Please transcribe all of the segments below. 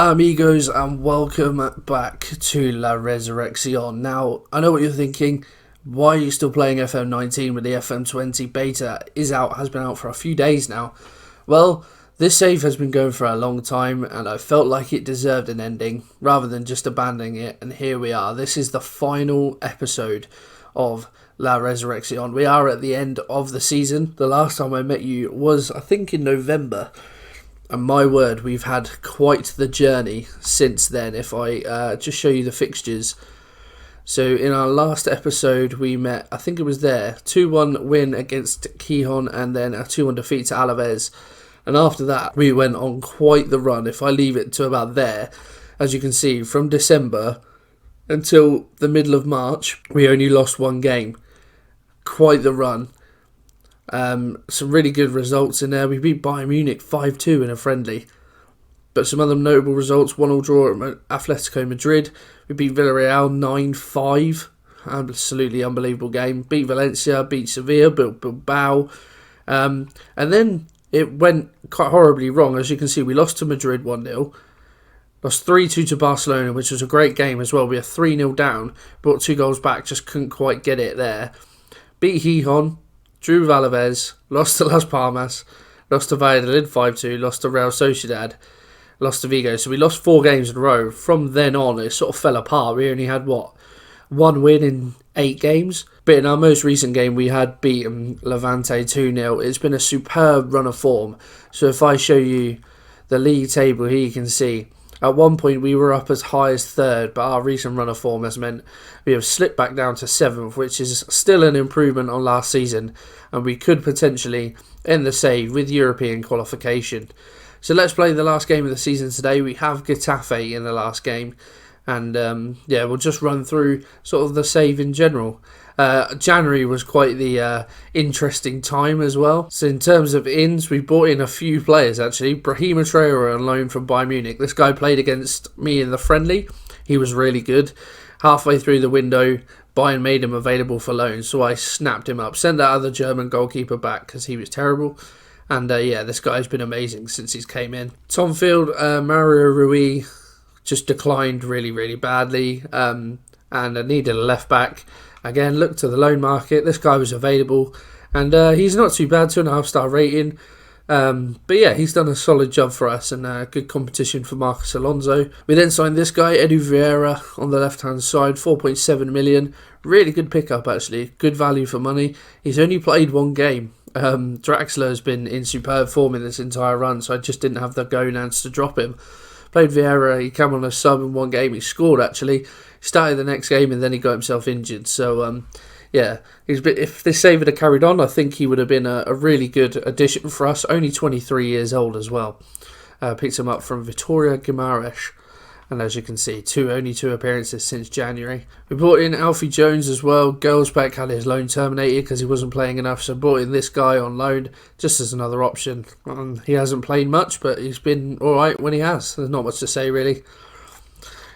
Hola amigos and welcome back to La Resurreccion. Now, I know what you're thinking, why are you still playing FM19 when the FM20 beta has been out for a few days now? Well, this save has been going for a long time and I felt like it deserved an ending rather than just abandoning it, and here we are. This is the final episode of La Resurreccion. We are at the end of the season. The last time I met you was, I think, in November. And my word, we've had quite the journey since then. If I just show you the fixtures. So in our last episode we met, I think it was there, 2-1 win against Gijón and then a 2-1 defeat to Alaves. And after that we went on quite the run. If I leave it to about there, as you can see, from December until the middle of March, we only lost one game. Quite the run. Some really good results in there. We beat Bayern Munich 5-2 in a friendly. But some other notable results: 1-1 draw at Atletico Madrid. We beat Villarreal 9-5. Absolutely unbelievable game. Beat Valencia, beat Sevilla, beat Bilbao. And then it went quite horribly wrong. As you can see, we lost to Madrid 1-0. Lost 3-2 to Barcelona, which was a great game as well. We were 3-0 down. Brought 2 goals back, just couldn't quite get it there. Beat Gijón. Drew with Alaves, lost to Las Palmas, lost to Valladolid 5-2, lost to Real Sociedad, lost to Vigo. So we lost 4 games in a row. From then on, it sort of fell apart. We only had, 1 win in 8 games? But in our most recent game, we had beaten Levante 2-0. It's been a superb run of form. So if I show you the league table here, you can see at one point we were up as high as 3rd, but our recent run of form has meant we have slipped back down to 7th, which is still an improvement on last season, and we could potentially end the save with European qualification. So let's play the last game of the season today. We have Getafe in the last game, and we'll just run through sort of the save in general. January was quite the interesting time as well. So in terms of ins, we brought in a few players actually. Brahima Traore on loan from Bayern Munich. This guy played against me in the friendly. He was really good. Halfway through the window, Bayern made him available for loan, so I snapped him up. Sent that other German goalkeeper back because he was terrible. And this guy's been amazing since he's came in. Tom Field, Mario Rui just declined really, really badly. And I needed a left back. Again, look to the loan market. This guy was available, and he's not too bad, 2.5-star rating. He's done a solid job for us, and good competition for Marcos Alonso. We then signed this guy, Edu Vieira, on the left-hand side, 4.7 million. Really good pickup, actually. Good value for money. He's only played 1 game. Draxler has been in superb form in this entire run, so I just didn't have the gonads to drop him. Played Vieira, he came on a sub in 1 game, he scored actually. Started the next game and then he got himself injured. So, if this save had carried on, I think he would have been a really good addition for us. Only 23 years old as well. Picked him up from Vitoria Guimarães. And as you can see, only 2 appearances since January. We brought in Alfie Jones as well. Girlsbeck had his loan terminated because he wasn't playing enough. So brought in this guy on loan just as another option. He hasn't played much, but he's been alright when he has. There's not much to say really.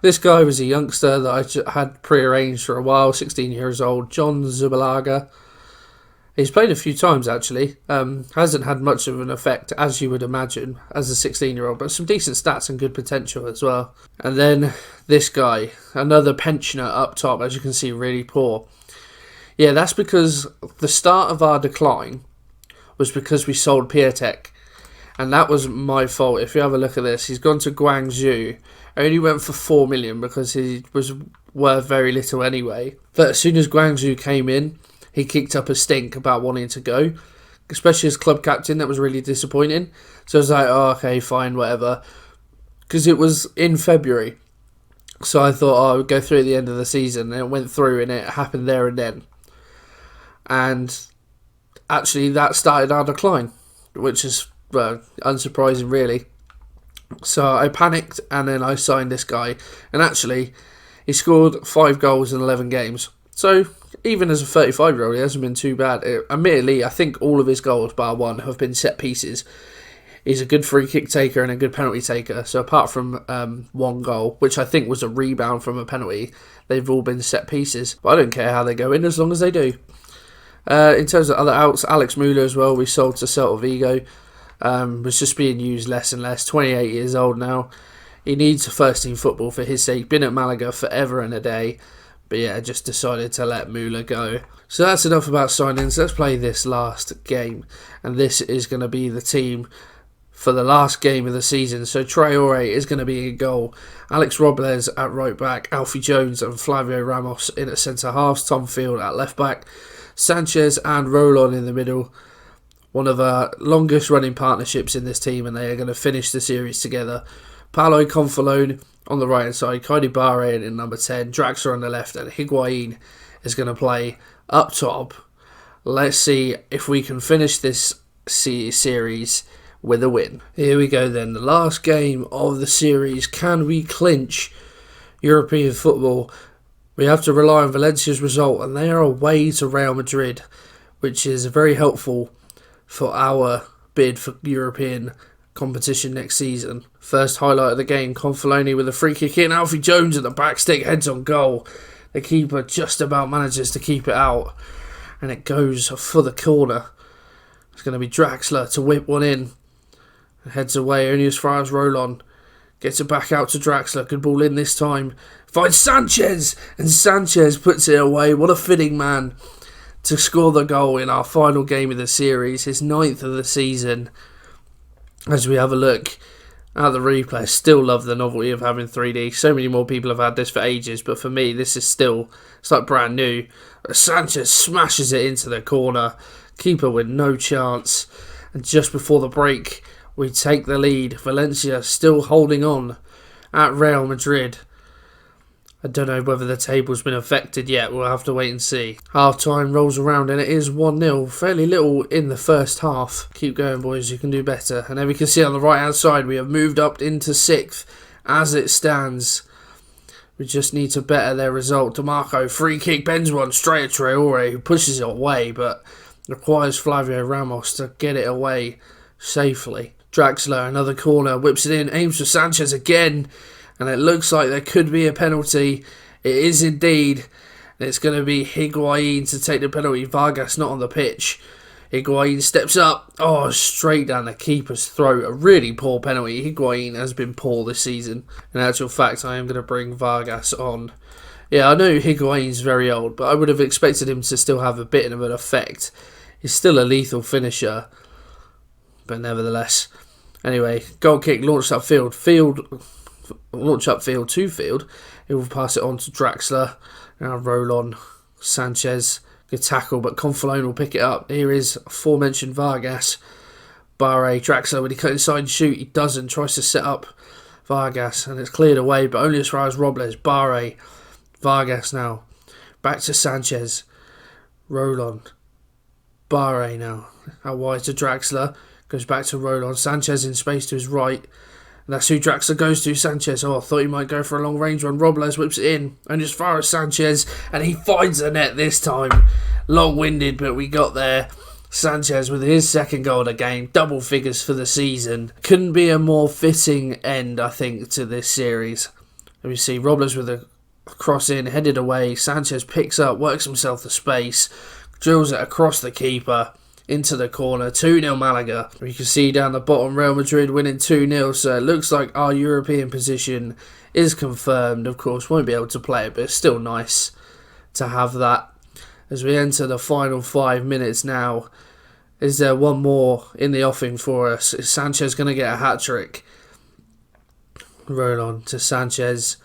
This guy was a youngster that I had pre-arranged for a while, 16 years old, John Zubalaga. He's played a few times actually, hasn't had much of an effect as you would imagine as a 16-year-old, but some decent stats and good potential as well. And then this guy, another pensioner up top, as you can see, really poor. Yeah, that's because the start of our decline was because we sold Piatek. And that was my fault. If you have a look at this, he's gone to Guangzhou. Only went for 4 million because he was worth very little anyway. But as soon as Guangzhou came in, he kicked up a stink about wanting to go. Especially as club captain, that was really disappointing. So I was like, oh, okay, fine, whatever. Because it was in February. So I thought, I would go through at the end of the season. And it went through and it happened there and then. And actually that started our decline, which is unsurprising really. So I panicked and then I signed this guy, and actually he scored 5 goals in 11 games. So even as a 35-year-old, he hasn't been too bad. Admittedly, I think all of his goals bar 1 have been set pieces. He's a good free kick taker and a good penalty taker. So apart from 1 goal, which I think was a rebound from a penalty, they've all been set pieces. But I don't care how they go in as long as they do. In terms of other outs, Alex Müller as well, we sold to Celta Vigo. Was just being used less and less. 28 years old now. He needs first team football for his sake. Been at Malaga forever and a day. But yeah, just decided to let Müller go. So that's enough about signings. Let's play this last game. And this is going to be the team for the last game of the season. So Traore is going to be in goal. Alex Robles at right back. Alfie Jones and Flavio Ramos in at centre halves. Tom Field at left back. Sanchez and Rolon in the middle. One of our longest running partnerships in this team, and they are going to finish the series together. Paulo Confalone on the right hand side, Kaidi Bahrain in number 10, Draxler on the left, and Higuain is going to play up top. Let's see if we can finish this series with a win. Here we go then, the last game of the series. Can we clinch European football? We have to rely on Valencia's result, and they are away to Real Madrid, which is very helpful for our bid for European competition next season. First highlight of the game, Confalone with a free kick in, Alfie Jones at the back stick, heads on goal. The keeper just about manages to keep it out, and it goes for the corner. It's going to be Draxler to whip one in. Heads away only as far as Rolon. Gets it back out to Draxler. Good ball in this time. Finds Sanchez, and Sanchez puts it away. What a fitting man to score the goal in our final game of the series, his 9th of the season. As we have a look at the replay, still love the novelty of having 3D. So many more people have had this for ages, but for me, this is still, it's like brand new. Sanchez smashes it into the corner. Keeper with no chance. And just before the break, we take the lead. Valencia still holding on at Real Madrid. I don't know whether the table's been affected yet. We'll have to wait and see. Half-time rolls around and it is 1-0. Fairly little in the first half. Keep going, boys. You can do better. And then we can see on the right-hand side, we have moved up into 6th as it stands. We just need to better their result. DeMarco, free kick, bends one straight at Traore, who pushes it away, but requires Flavio Ramos to get it away safely. Draxler, another corner, whips it in, aims for Sanchez again. And it looks like there could be a penalty. It is indeed. And it's going to be Higuain to take the penalty. Vargas not on the pitch. Higuain steps up. Oh, straight down the keeper's throat. A really poor penalty. Higuain has been poor this season. In actual fact, I am going to bring Vargas on. Yeah, I know Higuain's very old, but I would have expected him to still have a bit of an effect. He's still a lethal finisher. But nevertheless. Anyway, goal kick launched upfield. Launch upfield to Field. He will pass it on to Draxler. Now Rolon, Sanchez, good tackle, but Confalone will pick it up. Here is aforementioned Vargas. Bahrain, Draxler, when he cut inside and shoot, he doesn't. Tries to set up Vargas, and it's cleared away, but only as far as Robles. Bahrain, Vargas now. Back to Sanchez. Rolon. Bahrain now. Out wide to Draxler. Goes back to Rolon. Sanchez in space to his right. That's who Draxler goes to, Sanchez. Oh, I thought he might go for a long range run. Robles whips it in. And as far as Sanchez. And he finds the net this time. Long-winded, but we got there. Sanchez with his second goal of the game. Double figures for the season. Couldn't be a more fitting end, I think, to this series. We see Robles with a cross in, headed away. Sanchez picks up, works himself to space. Drills it across the keeper. Into the corner, 2-0 Malaga. You can see down the bottom, Real Madrid winning 2-0, so it looks like our European position is confirmed. Of course, won't be able to play it, but it's still nice to have that. As we enter the final 5 minutes now, is there one more in the offing for us? Is Sanchez going to get a hat-trick? Rolon to Sanchez.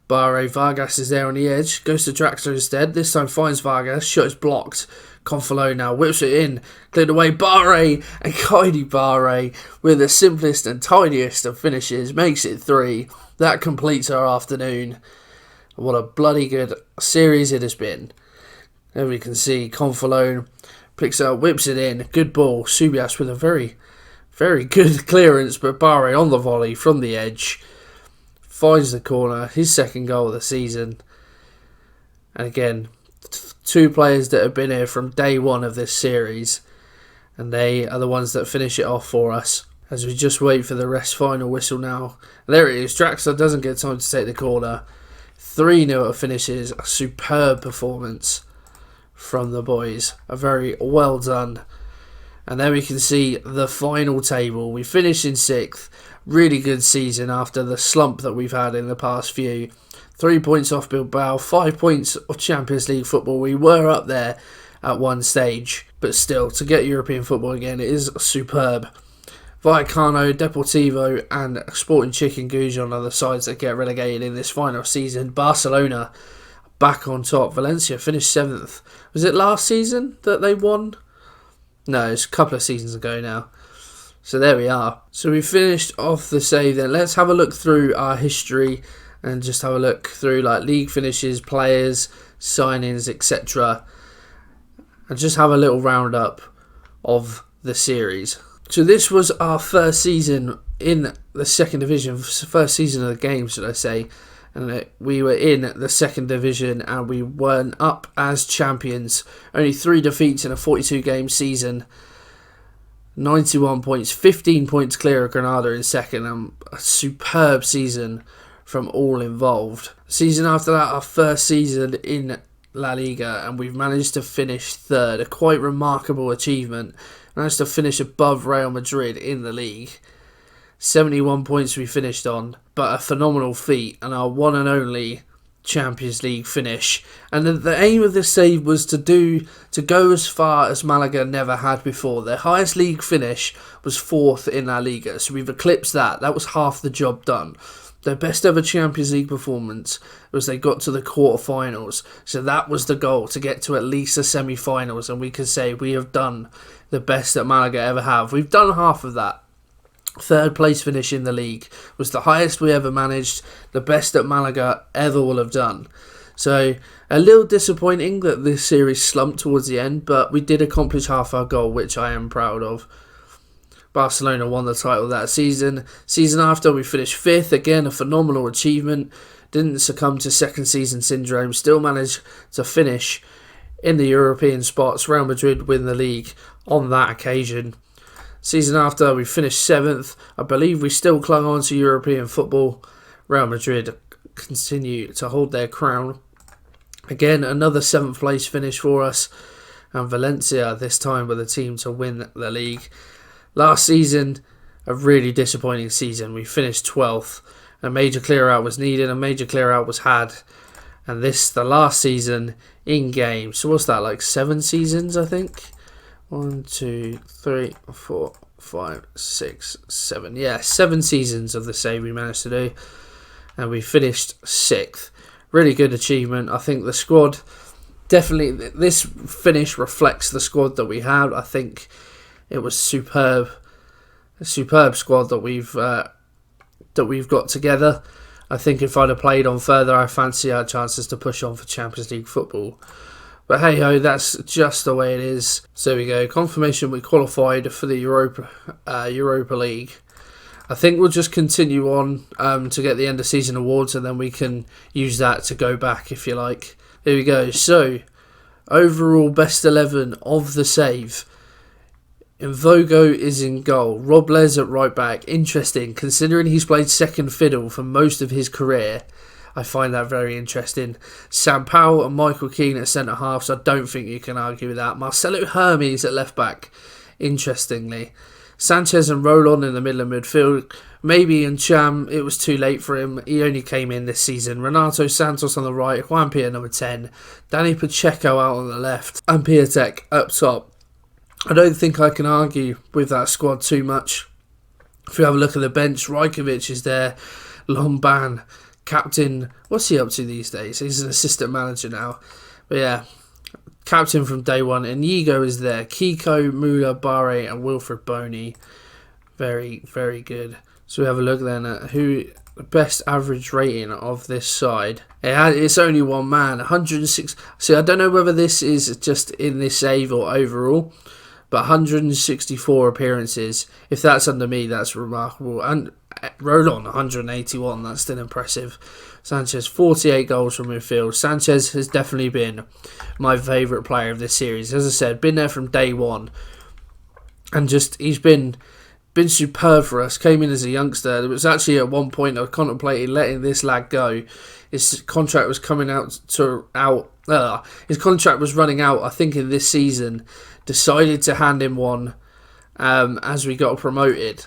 Bahrain, Vargas is there on the edge, goes to Draxler instead. This time finds Vargas, shot is blocked. Confalone now whips it in, cleared away. Bahrain and Kaidi Bahrain with the simplest and tiniest of finishes makes it 3. That completes our afternoon. What a bloody good series it has been. There we can see Confalone picks it up, whips it in. Good ball. Subias with a very, very good clearance, but Bahrain on the volley from the edge finds the corner. His second goal of the season. And again, 2 players that have been here from day one of this series, and they are the ones that finish it off for us as we just wait for the rest final whistle now. And there it is. Draxler doesn't get time to take the corner. 3-0 finishes. A superb performance from the boys. A very well done And there we can see the final table. We finished in 6th. Really good season after the slump that we've had in the past few. 3 points off Bilbao, 5 points of Champions League football. We were up there at one stage, but still, to get European football again, it is superb. Vallecano, Deportivo and Sporting Chicken Goujon are the sides that get relegated in this final season. Barcelona back on top. Valencia finished 7th. Was it last season that they won? No, it's a couple of seasons ago now. So there we are. So we finished off the save then. Let's have a look through our history and just have a look through like league finishes, players, signings, etc. And just have a little roundup of the series. So this was our first season in the second division, first season of the game, should I say. And we were in the second division and we weren't up as champions. Only 3 defeats in a 42-game season. 91 points, 15 points clear of Granada in second. And a superb season from all involved. Season after that, our first season in La Liga, and we've managed to finish 3rd. A quite remarkable achievement. Managed to finish above Real Madrid in the league. 71 points we finished on, but a phenomenal feat and our one and only Champions League finish. And the aim of this save was to go as far as Malaga never had before. Their highest league finish was 4th in La Liga, so we've eclipsed that. That was half the job done. Their best ever Champions League performance was they got to the quarterfinals. So that was the goal, to get to at least the semi-finals. And we can say we have done the best that Malaga ever have. We've done half of that. 3rd place finish in the league was the highest we ever managed. The best that Malaga ever will have done. So a little disappointing that this series slumped towards the end. But we did accomplish half our goal, which I am proud of. Barcelona won the title that season. Season after, we finished 5th. Again, a phenomenal achievement. Didn't succumb to second season syndrome. Still managed to finish in the European spots. Real Madrid win the league on that occasion. Season after, we finished 7th. I believe we still clung on to European football. Real Madrid continue to hold their crown. Again, another 7th place finish for us. And Valencia, this time, were the team to win the league. Last season, a really disappointing season. We finished 12th. A major clear-out was needed. A major clear-out was had. And this, the last season, in-game. So what's that, like 7 seasons, I think? 1, 2, 3, 4, 5, 6, 7. Yeah, 7 seasons of the save we managed to do. And we finished 6th. Really good achievement. I think the squad, definitely, this finish reflects the squad that we had. I think it was superb. A superb squad that we've got together. I think if I'd have played on further, I fancy our chances to push on for Champions League football. But hey ho, that's just the way it is. So there we go. Confirmation we qualified for the Europa League. I think we'll just continue on to get the end of season awards, and then we can use that to go back if you like. Here we go. So overall best 11 of the save. Invogo is in goal. Robles at right back. Interesting, considering he's played second fiddle for most of his career. I find that very interesting. Sam Powell and Michael Keane at centre half, so I don't think you can argue with that. Marcelo Hermes at left back, interestingly. Sanchez and Rolon in the middle of midfield. Maybe in Cham, it was too late for him. He only came in this season. Renato Santos on the right. Juan Pierre number 10. Danny Pacheco out on the left. And Piatek up top. I don't think I can argue with that squad too much. If you have a look at the bench, Rajkovic is there. Lomban, captain. What's he up to these days? He's an assistant manager now. But yeah, captain from day one. Inigo is there. Kiko, Mula, Barre and Wilfred Boney. Very, very good. So we have a look then at who the best average rating of this side. It's only one man, 106. See, I don't know whether this is just in this save or overall, but 164 appearances. If that's under me, that's remarkable. And Rolon, 181. That's still impressive. Sanchez, 48 goals from midfield. Sanchez has definitely been my favourite player of this series. As I said, been there from day one. And just, he's been superb for us. Came in as a youngster. There was actually at one point I contemplated letting this lad go. His contract was coming out. His contract was running out, I think, in this season. Decided to hand him one as we got promoted.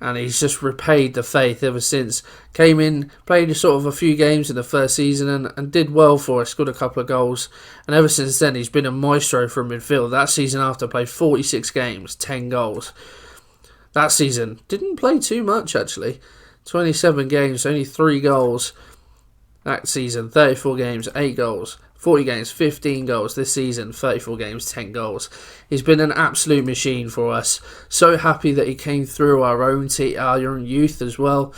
And he's just repaid the faith ever since. Came in, played sort of a few games in the first season and did well for us, scored a couple of goals. And ever since then, he's been a maestro from midfield. That season after, played 46 games, 10 goals. That season, didn't play too much actually. 27 games, only 3 goals. That season, 34 games, 8 goals. 40 games, 15 goals. This season, 34 games, 10 goals. He's been an absolute machine for us. So happy that he came through our own youth as well.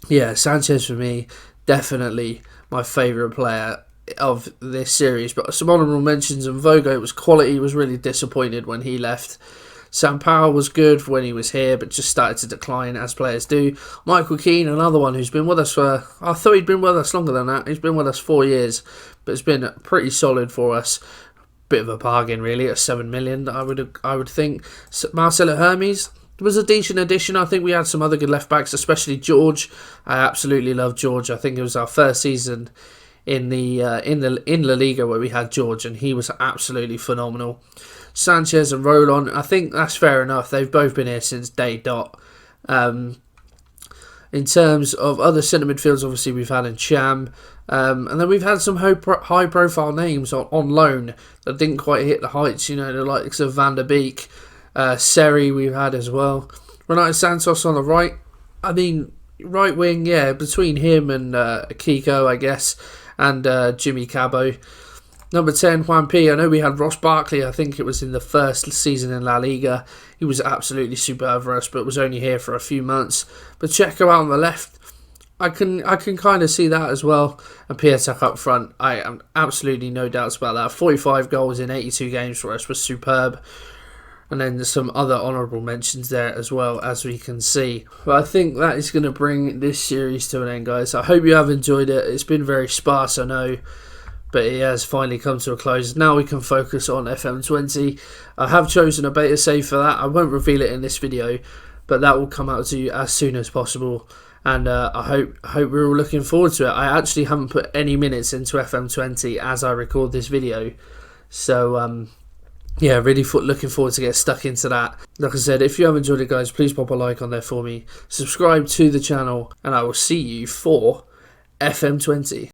Yeah, Sanchez for me, definitely my favourite player of this series. But some honourable mentions, and Vogo was quality. Was really disappointed when he left. Sam Powell was good when he was here, but just started to decline as players do. Michael Keane, another one who's been with us for... I thought he'd been with us longer than that. He's been with us 4 years, but it's been pretty solid for us. Bit of a bargain, really, at 7 million, I would think. Marcelo Hermes was a decent addition. I think we had some other good left-backs, especially George. I absolutely love George. I think it was our first season in La Liga where we had George, and he was absolutely phenomenal. Sanchez and Rolon, I think that's fair enough. They've both been here since day dot. In terms of other centre midfielders, obviously we've had Cham, and then we've had some high-profile names on loan that didn't quite hit the heights. You know, the likes of Van der Beek, Seri we've had as well. Renato Santos on the right. I mean, right wing, yeah, between him and Kiko, I guess, and Jimmy Cabo. Number 10, Juan P. I know we had Ross Barkley, I think it was in the first season in La Liga. He was absolutely superb for us, but was only here for a few months. But Checo out on the left, I can kind of see that as well. And Piatek up front, I am absolutely no doubts about that. 45 goals in 82 games for us was superb. And then some other honourable mentions there as well, as we can see. But I think that is going to bring this series to an end, guys. I hope you have enjoyed it. It's been very sparse, I know, but it has finally come to a close. Now we can focus on FM20. I have chosen a beta save for that. I won't reveal it in this video, but that will come out to you as soon as possible. And I hope we're all looking forward to it. I actually haven't put any minutes into FM20 as I record this video. So, yeah, really looking forward to get stuck into that. Like I said, if you have enjoyed it, guys, please pop a like on there for me. Subscribe to the channel, and I will see you for FM20.